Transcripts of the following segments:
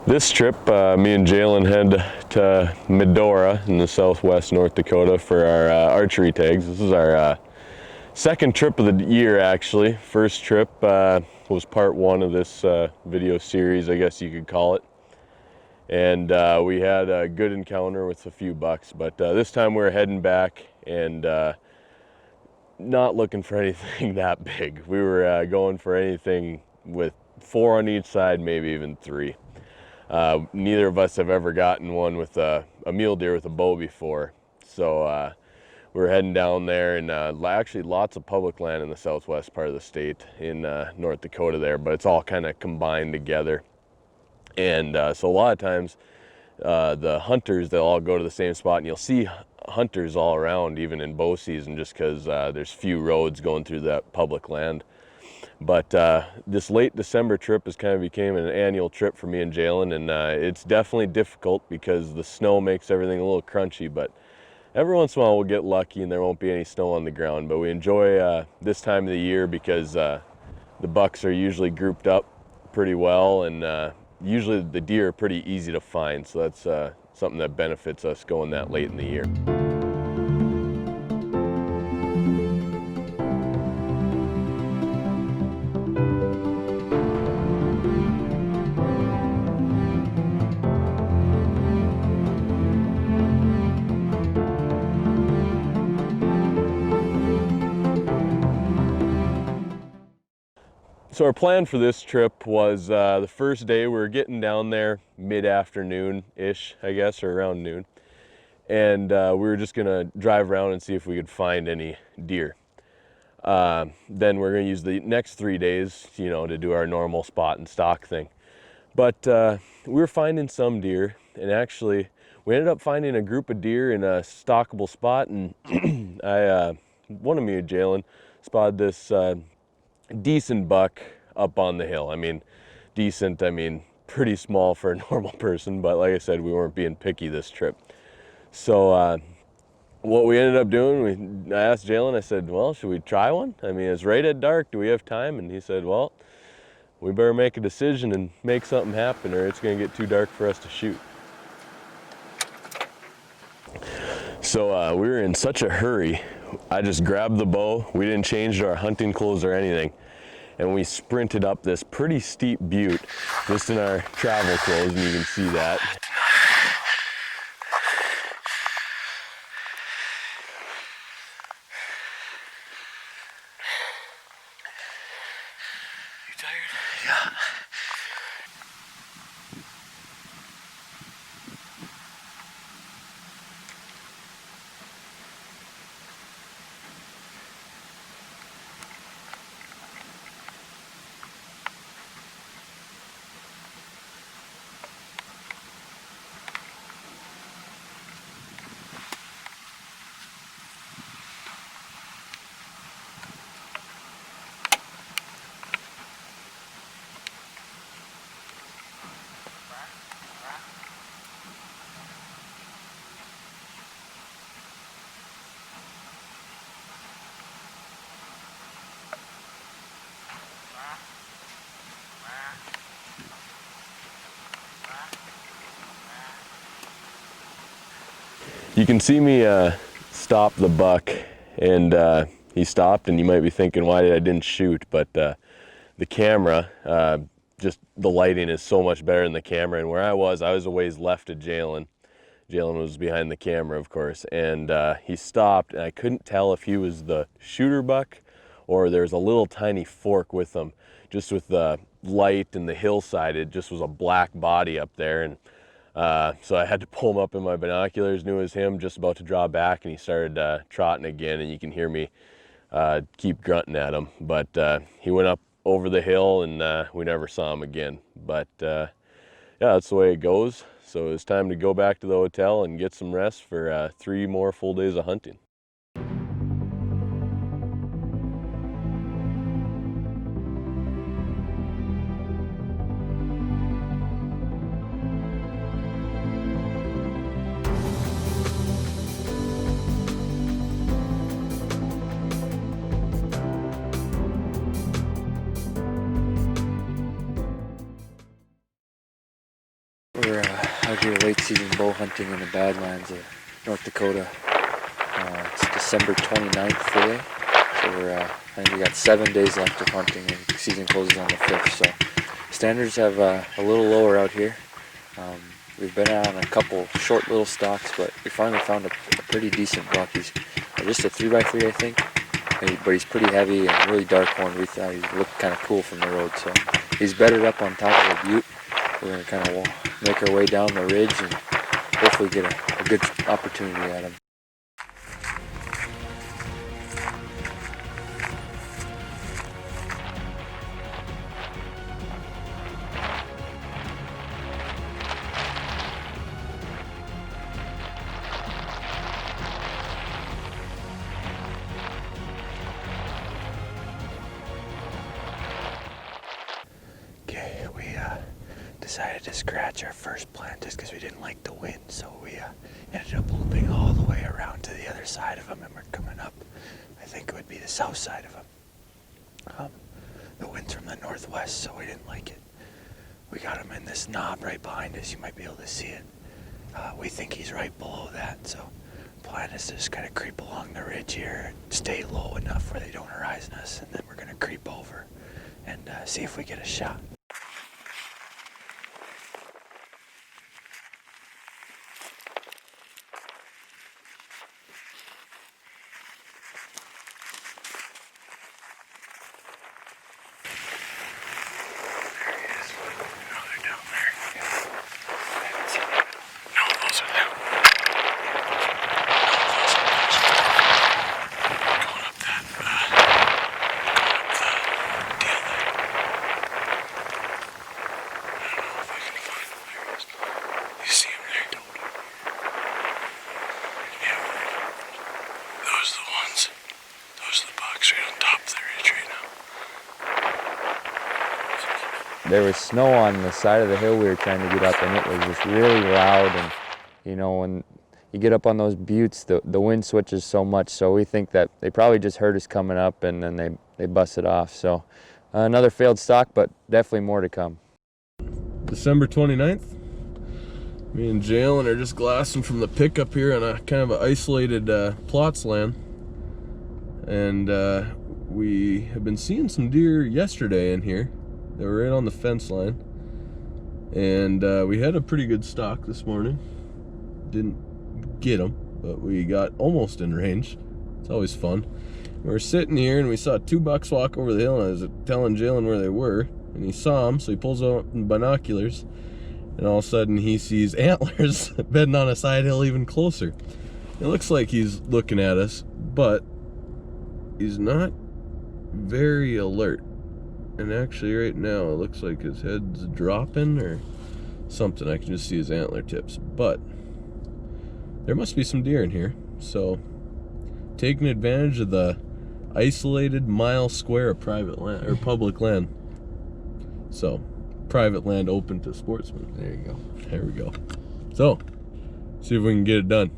This trip, me and Jalen head to Medora in the southwest North Dakota for our archery tags. This is our second trip of the year, actually. First trip was part one of this video series, I guess you could call it. And we had a good encounter with a few bucks, but this time we're heading back and not looking for anything that big. We were going for anything with 4 on each side, maybe even 3. Neither of us have ever gotten one with a mule deer with a bow before, so we're heading down there, and actually lots of public land in the southwest part of the state in North Dakota there, but it's all kind of combined together. And so a lot of times the hunters, they'll all go to the same spot, and you'll see hunters all around even in bow season, just because there's few roads going through that public land. But this late December trip has kind of became an annual trip for me and Jalen, and it's definitely difficult because the snow makes everything a little crunchy, but every once in a while we'll get lucky and there won't be any snow on the ground. But we enjoy this time of the year because the bucks are usually grouped up pretty well, and usually the deer are pretty easy to find, so that's something that benefits us going that late in the year. So our plan for this trip was the first day we were getting down there mid-afternoon-ish, I guess, or around noon. And we were just gonna drive around and see if we could find any deer. Then we're gonna use the next 3 days, you know, to do our normal spot and stock thing. But we were finding some deer, and actually we ended up finding a group of deer in a stockable spot, and one of me and Jalen spotted this decent buck up on the hill. I mean, decent, I mean pretty small for a normal person, but like I said, we weren't being picky this trip. So what we ended up doing, I asked Jalen, I said, well, should we try one? I mean, it's right at dark, do we have time? And he said, well, we better make a decision and make something happen, or it's gonna get too dark for us to shoot. So we were in such a hurry, I just grabbed the bow. We didn't change our hunting clothes or anything, and we sprinted up this pretty steep butte just in our travel clothes, and you can see that. You tired? Yeah. You can see me stop the buck, and he stopped, and you might be thinking, why I didn't shoot? But the camera, just the lighting is so much better in the camera, and where I was a ways left of Jalen. Jalen was behind the camera, of course, and he stopped, and I couldn't tell if he was the shooter buck or there's a little tiny fork with him. Just with the light and the hillside, it just was a black body up there, and so I had to pull him up in my binoculars, knew it was him, just about to draw back, and he started trotting again, and you can hear me keep grunting at him. But he went up over the hill, and we never saw him again. But yeah, that's the way it goes. So it's time to go back to the hotel and get some rest for 3 more full days of hunting. here late season bow hunting in the Badlands of North Dakota. It's December 29th today, so I think we got 7 days left of hunting and season closes on the 5th, so standards have a little lower out here. We've been on a couple short little stalks, but we finally found a pretty decent buck. He's just a 3x3 I think, but he's pretty heavy and really dark horn. We thought he looked kind of cool from the road, so he's bedded up on top of a butte. We're going to kind of make our way down the ridge and hopefully get a good opportunity at him. Okay, we decided to scratch our first plant just because we didn't like the wind, so we ended up looping all the way around to the other side of them, and we're coming up, I think it would be the south side of them. The wind's from the northwest, so we didn't like it. We got him in this knob right behind us. You might be able to see it. We think he's right below that, so the plan is to just kind of creep along the ridge here, stay low enough where they don't horizon us, and then we're going to creep over and see if we get a shot. There was snow on the side of the hill we were trying to get up, and it was just really loud. And you know, when you get up on those buttes, the wind switches so much. So we think that they probably just heard us coming up, and then they busted off. So another failed stalk, but definitely more to come. December 29th. Me and Jalen are just glassing from the pickup here on a kind of an isolated plots land, and we have been seeing some deer yesterday in here. They were right on the fence line, and we had a pretty good stalk this morning. Didn't get them, but we got almost in range. It's always fun. We were sitting here and we saw 2 bucks walk over the hill, and I was telling Jalen where they were, and he saw them, so he pulls out binoculars, and all of a sudden he sees antlers bedding on a side hill even closer. It looks like he's looking at us, but he's not very alert. And actually right now it looks like his head's dropping or something. I can just see his antler tips, but there must be some deer in here. So taking advantage of the isolated mile square of private land or public land. So private land open to sportsmen. There you go. There we go. So see if we can get it done.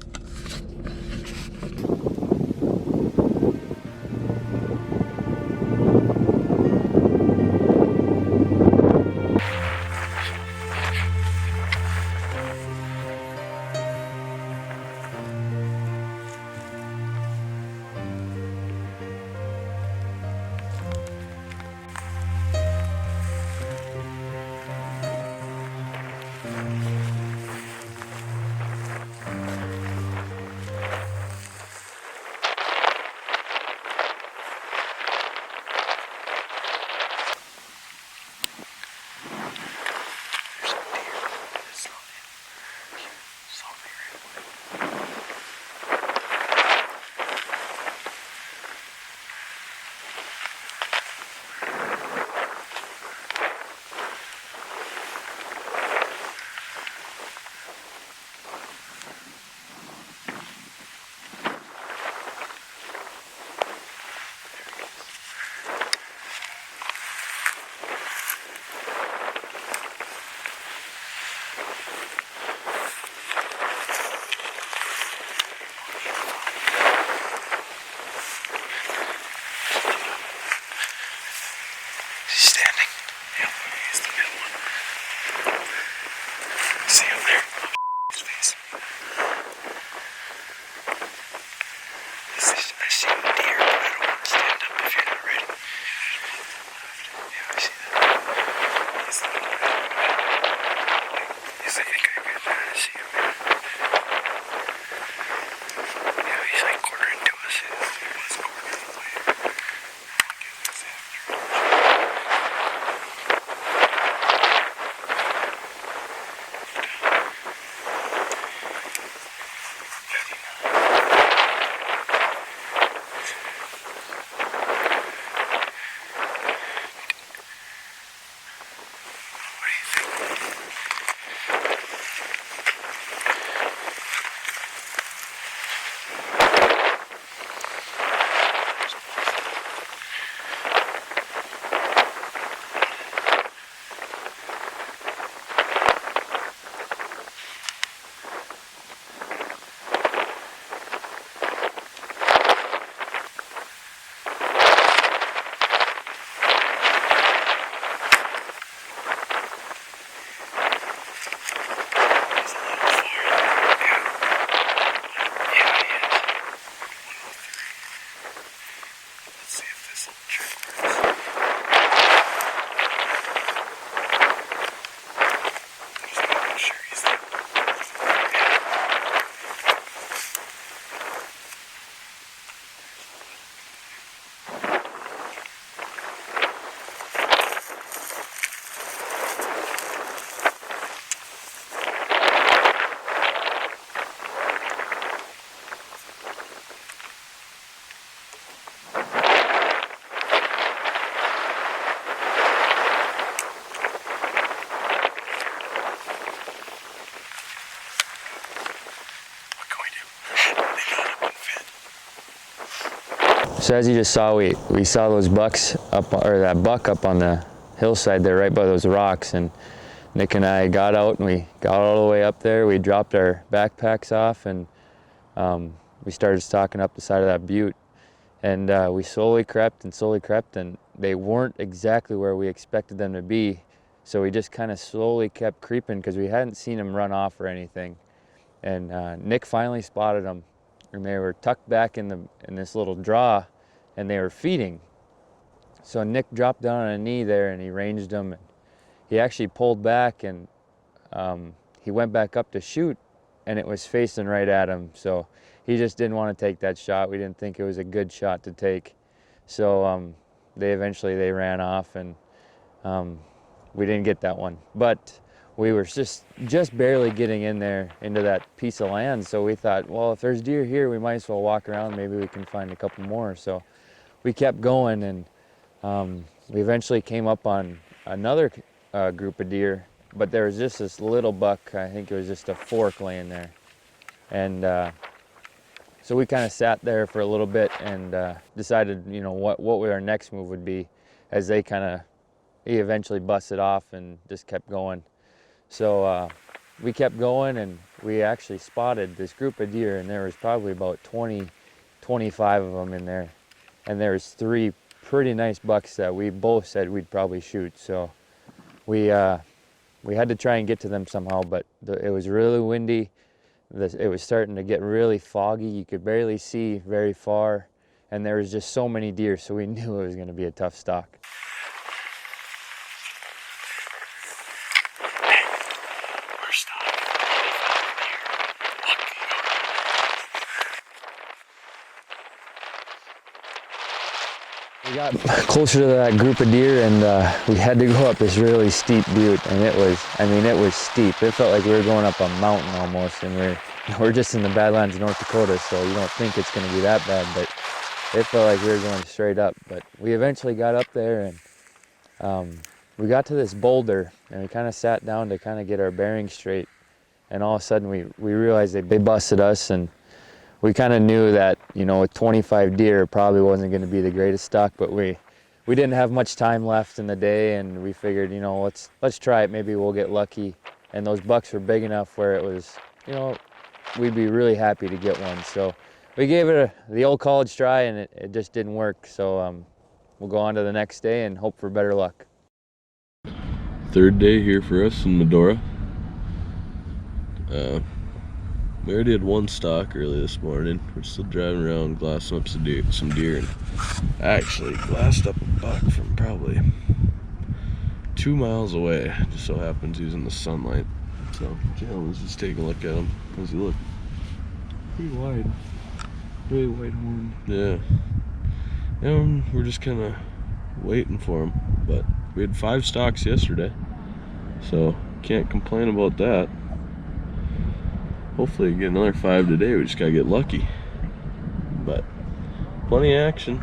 So as you just saw, we saw those bucks up, or that buck up on the hillside there right by those rocks, and Nick and I got out and we got all the way up there. We dropped our backpacks off and we started stalking up the side of that butte, and we slowly crept and they weren't exactly where we expected them to be. So we just kind of slowly kept creeping because we hadn't seen them run off or anything. And Nick finally spotted them, and they were tucked back in this little draw, and they were feeding. So Nick dropped down on a knee there and he ranged them. He actually pulled back and he went back up to shoot, and it was facing right at him. So he just didn't want to take that shot. We didn't think it was a good shot to take. So they eventually ran off, and we didn't get that one. But we were just barely getting in there into that piece of land. So we thought, well, if there's deer here, we might as well walk around. Maybe we can find a couple more. So we kept going, and we eventually came up on another group of deer, but there was just this little buck. I think it was just a fork laying there. And so we kind of sat there for a little bit and decided, you know, what our next move would be, as he eventually busted off and just kept going. So we kept going, and we actually spotted this group of deer, and there was probably about 25 of them in there. And there was 3 pretty nice bucks that we both said we'd probably shoot. So we had to try and get to them somehow, but it was really windy. It was starting to get really foggy. You could barely see very far, and there was just so many deer, so we knew it was going to be a tough stalk. We got closer to that group of deer, and we had to go up this really steep butte, and it was steep. It felt like we were going up a mountain almost, and we're just in the Badlands of North Dakota, so you don't think it's going to be that bad, but it felt like we were going straight up. But we eventually got up there, and we got to this boulder, and we kind of sat down to kind of get our bearings straight, and all of a sudden we realized they busted us, and we kind of knew that, you know, with 25 deer, it probably wasn't going to be the greatest stalk, but we didn't have much time left in the day, and we figured, you know, let's try it. Maybe we'll get lucky. And those bucks were big enough where it was, you know, we'd be really happy to get one. So we gave it the old college try, and it just didn't work. So we'll go on to the next day and hope for better luck. Third day here for us in Medora. We already had one stalk early this morning. We're still driving around glassing up some deer, and I actually glassed up a buck from probably 2 miles away. Just so happens he's in the sunlight. So Jalen's just taking a look at him. How's he look? Pretty wide. Really wide horn. Yeah. And we're just kind of waiting for him. But we had 5 stalks yesterday, so can't complain about that. Hopefully we get another 5 today. We just gotta get lucky. But plenty of action.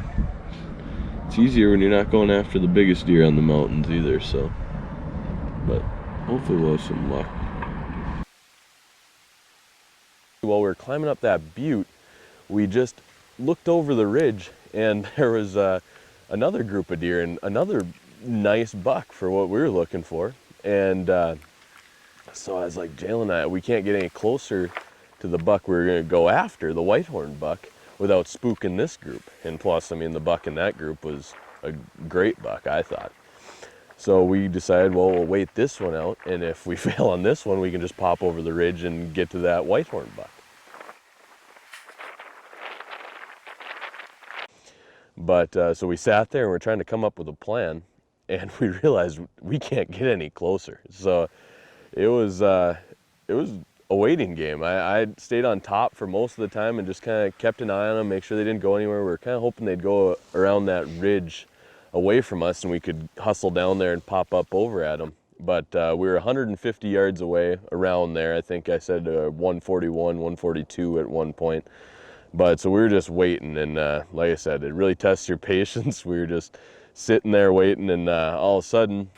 It's easier when you're not going after the biggest deer on the mountains either, so. But hopefully we'll have some luck. While we were climbing up that butte, we just looked over the ridge and there was another group of deer and another nice buck for what we were looking for. And so I was like, Jalen, we can't get any closer to the buck we were gonna go after, the whitehorn buck, without spooking this group. And plus, I mean, the buck in that group was a great buck, I thought. So we decided, well, we'll wait this one out, and if we fail on this one, we can just pop over the ridge and get to that whitehorn buck. But so we sat there and we're trying to come up with a plan, and we realized we can't get any closer. So it was a waiting game. I stayed on top for most of the time and just kind of kept an eye on them, make sure they didn't go anywhere. We were kind of hoping they'd go around that ridge away from us and we could hustle down there and pop up over at them. But we were 150 yards away around there. I think I said 141, 142 at one point. But so we were just waiting, and like I said, it really tests your patience. We were just sitting there waiting, and all of a sudden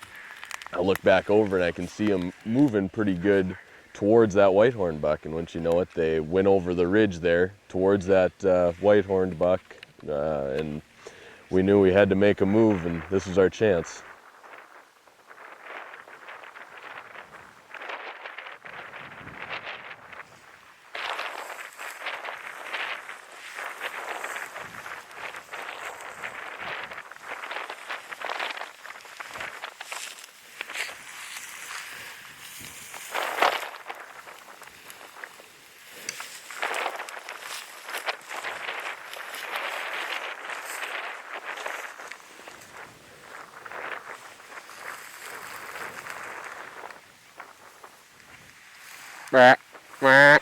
I look back over and I can see them moving pretty good towards that whitehorn buck. And once you know it, they went over the ridge there towards that whitehorned buck, and we knew we had to make a move, and this was our chance. Quack, quack,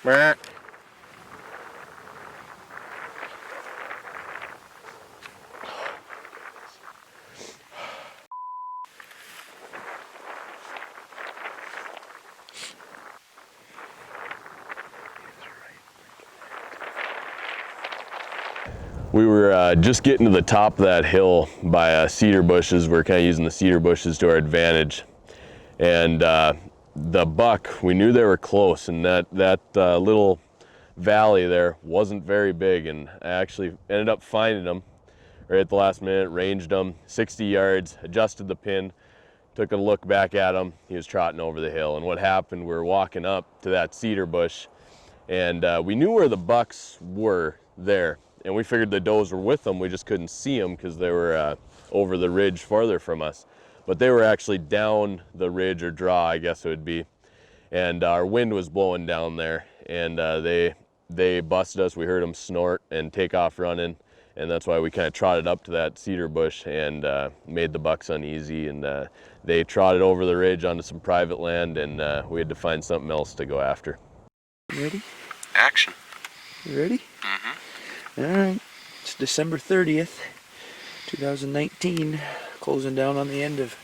quack. We were just getting to the top of that hill by cedar bushes. We're kind of using the cedar bushes to our advantage. And the buck, we knew they were close, and that little valley there wasn't very big, and I actually ended up finding them right at the last minute, ranged them 60 yards, adjusted the pin, took a look back at him. He was trotting over the hill, and what happened, we were walking up to that cedar bush, and we knew where the bucks were there, and we figured the does were with them. We just couldn't see them because they were over the ridge farther from us. But they were actually down the ridge, or draw, I guess it would be. And our wind was blowing down there, and they busted us. We heard them snort and take off running, and that's why we kind of trotted up to that cedar bush and made the bucks uneasy. And they trotted over the ridge onto some private land, and we had to find something else to go after. You ready? Action. You ready? Mm-hmm. All right. It's December 30th, 2019. Closing down on the end of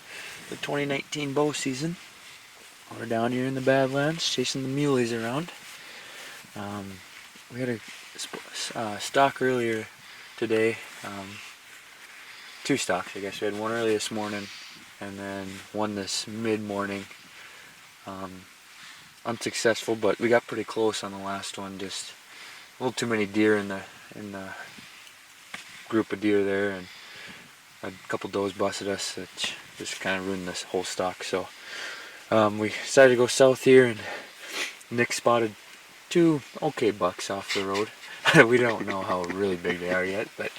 the 2019 bow season. We're down here in the Badlands chasing the muleys around. We had a stalk earlier today. 2 stalks, I guess. We had one early this morning and then one this mid-morning. Unsuccessful, but we got pretty close on the last one. Just a little too many deer in the group of deer there, and a couple does busted us, which just kind of ruined this whole stalk. So we decided to go south here, and Nick spotted 2 okay bucks off the road. We don't know how really big they are yet, but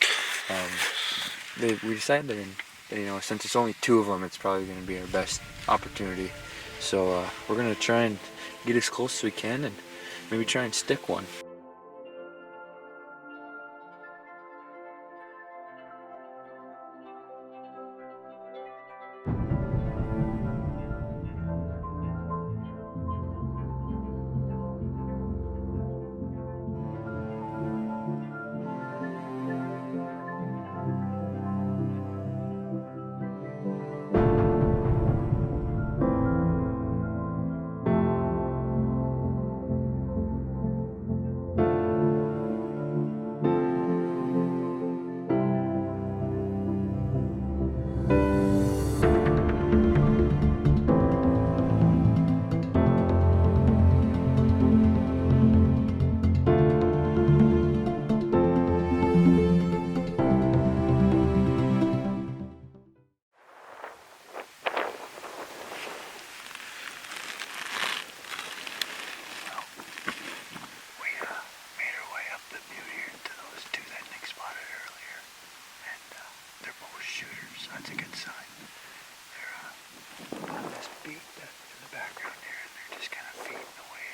we decided that, you know, since it's only 2 of them, it's probably going to be our best opportunity. So we're going to try and get as close as we can and maybe try and stick one. shooters, so that's a good sign. They're on this beat in the background here, and they're just kind of feeding away.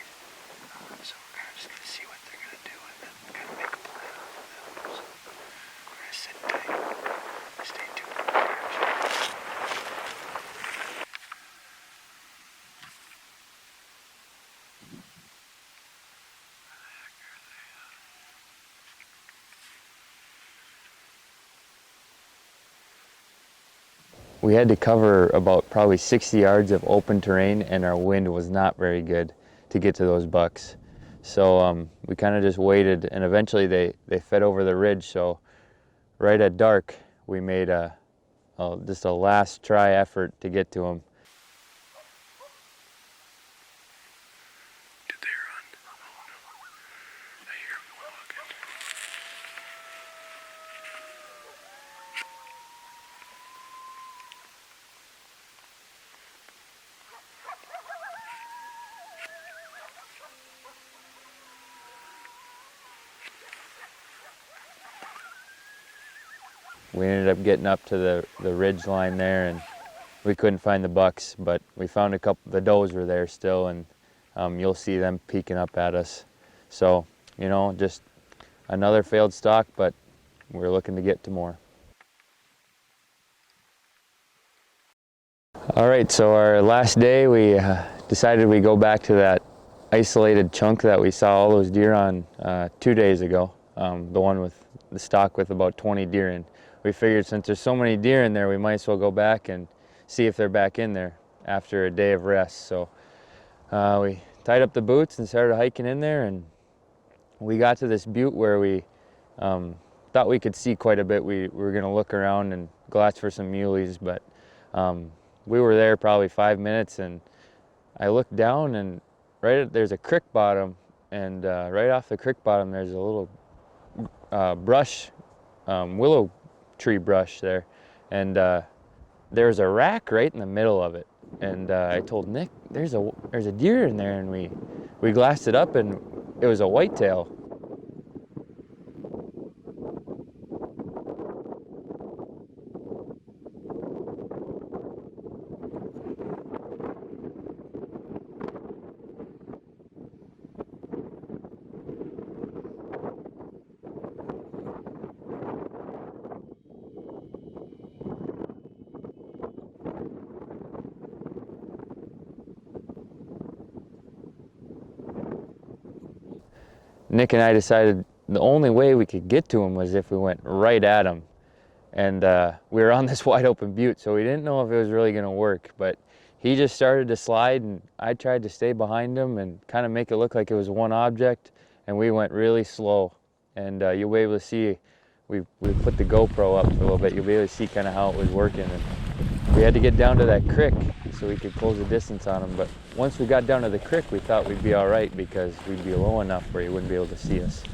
So we're kind of just going to see what they're going to do and then kind of make a plan off of them. So we're going to sit tight, stay tuned for the action. We had to cover about probably 60 yards of open terrain, and our wind was not very good to get to those bucks. So we kind of just waited, and eventually they fed over the ridge. So right at dark, we made just a last try effort to get to them. Did they run? Oh no. I hear them walking. We ended up getting up to the ridge line there, and we couldn't find the bucks, but we found a couple. The does were there still, and you'll see them peeking up at us. So, you know, just another failed stalk, but we're looking to get to more. All right, so our last day, we decided we'd go back to that isolated chunk that we saw all those deer on 2 days ago, the one with the stalk with about 20 deer in. We figured since there's so many deer in there, we might as well go back and see if they're back in there after a day of rest. So we tied up the boots and started hiking in there, and we got to this butte where we thought we could see quite a bit. We were gonna look around and glass for some muleys, but we were there probably 5 minutes, and I looked down, and there's a creek bottom, and right off the creek bottom there's a little brush, willow tree brush there, and there's a rack right in the middle of it. And I told Nick, there's a deer in there, and we glassed it up, and it was a whitetail. Nick and I decided the only way we could get to him was if we went right at him. And we were on this wide open butte, so we didn't know if it was really gonna work, but he just started to slide, and I tried to stay behind him and kind of make it look like it was one object, and we went really slow. And you'll be able to see, we put the GoPro up for a little bit, you'll be able to see kind of how it was working. And we had to get down to that creek so we could close the distance on him, but once we got down to the creek, we thought we'd be all right because we'd be low enough where he wouldn't be able to see us.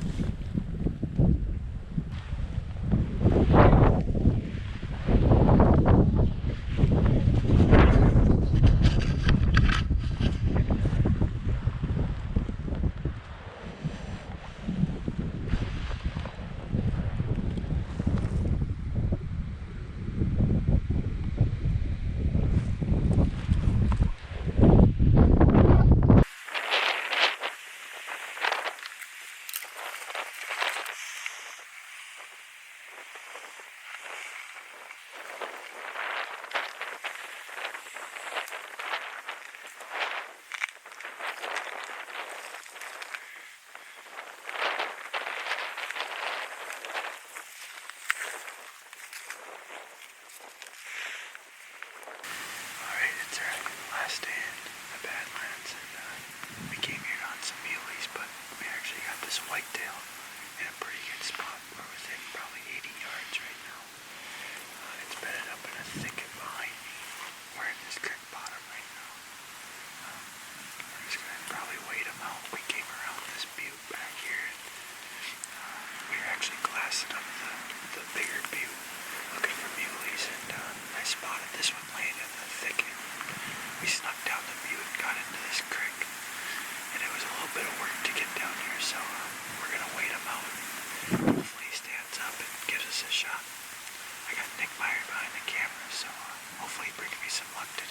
some luck today.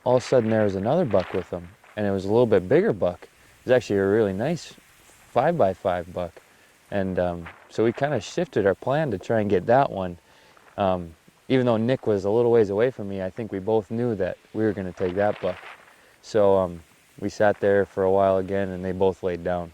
All of a sudden there was another buck with him, and it was a little bit bigger buck. It was actually a really nice 5x5 buck. And so we kind of shifted our plan to try and get that one. Even though Nick was a little ways away from me, I think we both knew that we were going to take that buck. So we sat there for a while again, and they both laid down.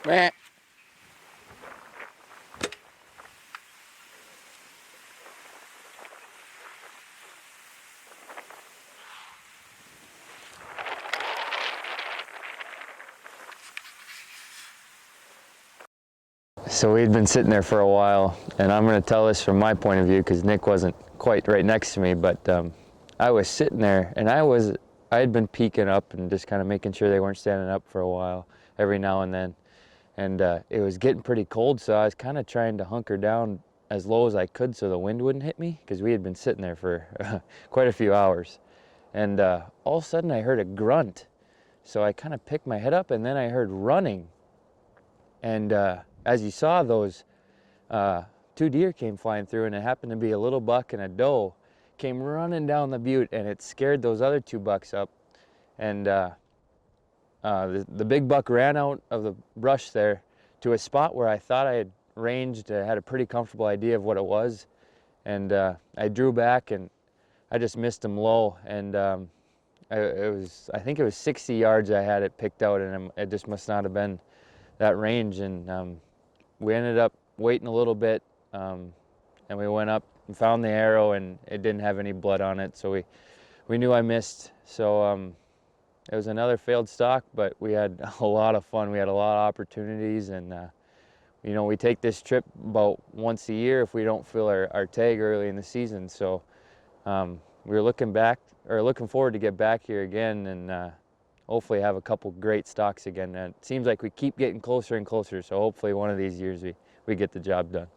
Meh. So we'd been sitting there for a while, and I'm going to tell this from my point of view because Nick wasn't quite right next to me, but I was sitting there, and I had been peeking up and just kind of making sure they weren't standing up for a while every now and then. And it was getting pretty cold, so I was kind of trying to hunker down as low as I could so the wind wouldn't hit me, because we had been sitting there for quite a few hours. And all of a sudden I heard a grunt. So I kind of picked my head up, and then I heard running. And as you saw, those two deer came flying through, and it happened to be a little buck and a doe came running down the butte, and it scared those other two bucks up. And the big buck ran out of the brush there to a spot where I thought I had ranged, had a pretty comfortable idea of what it was. And I drew back, and I just missed him low. And I think it was 60 yards I had it picked out, and it just must not have been that range. And we ended up waiting a little bit, and we went up and found the arrow, and it didn't have any blood on it, so we knew I missed. So it was another failed stalk, but we had a lot of fun. We had a lot of opportunities, and you know, we take this trip about once a year if we don't fill our tag early in the season. So we were looking forward to get back here again, and hopefully have a couple great stalks again. And it seems like we keep getting closer and closer, so hopefully one of these years we get the job done.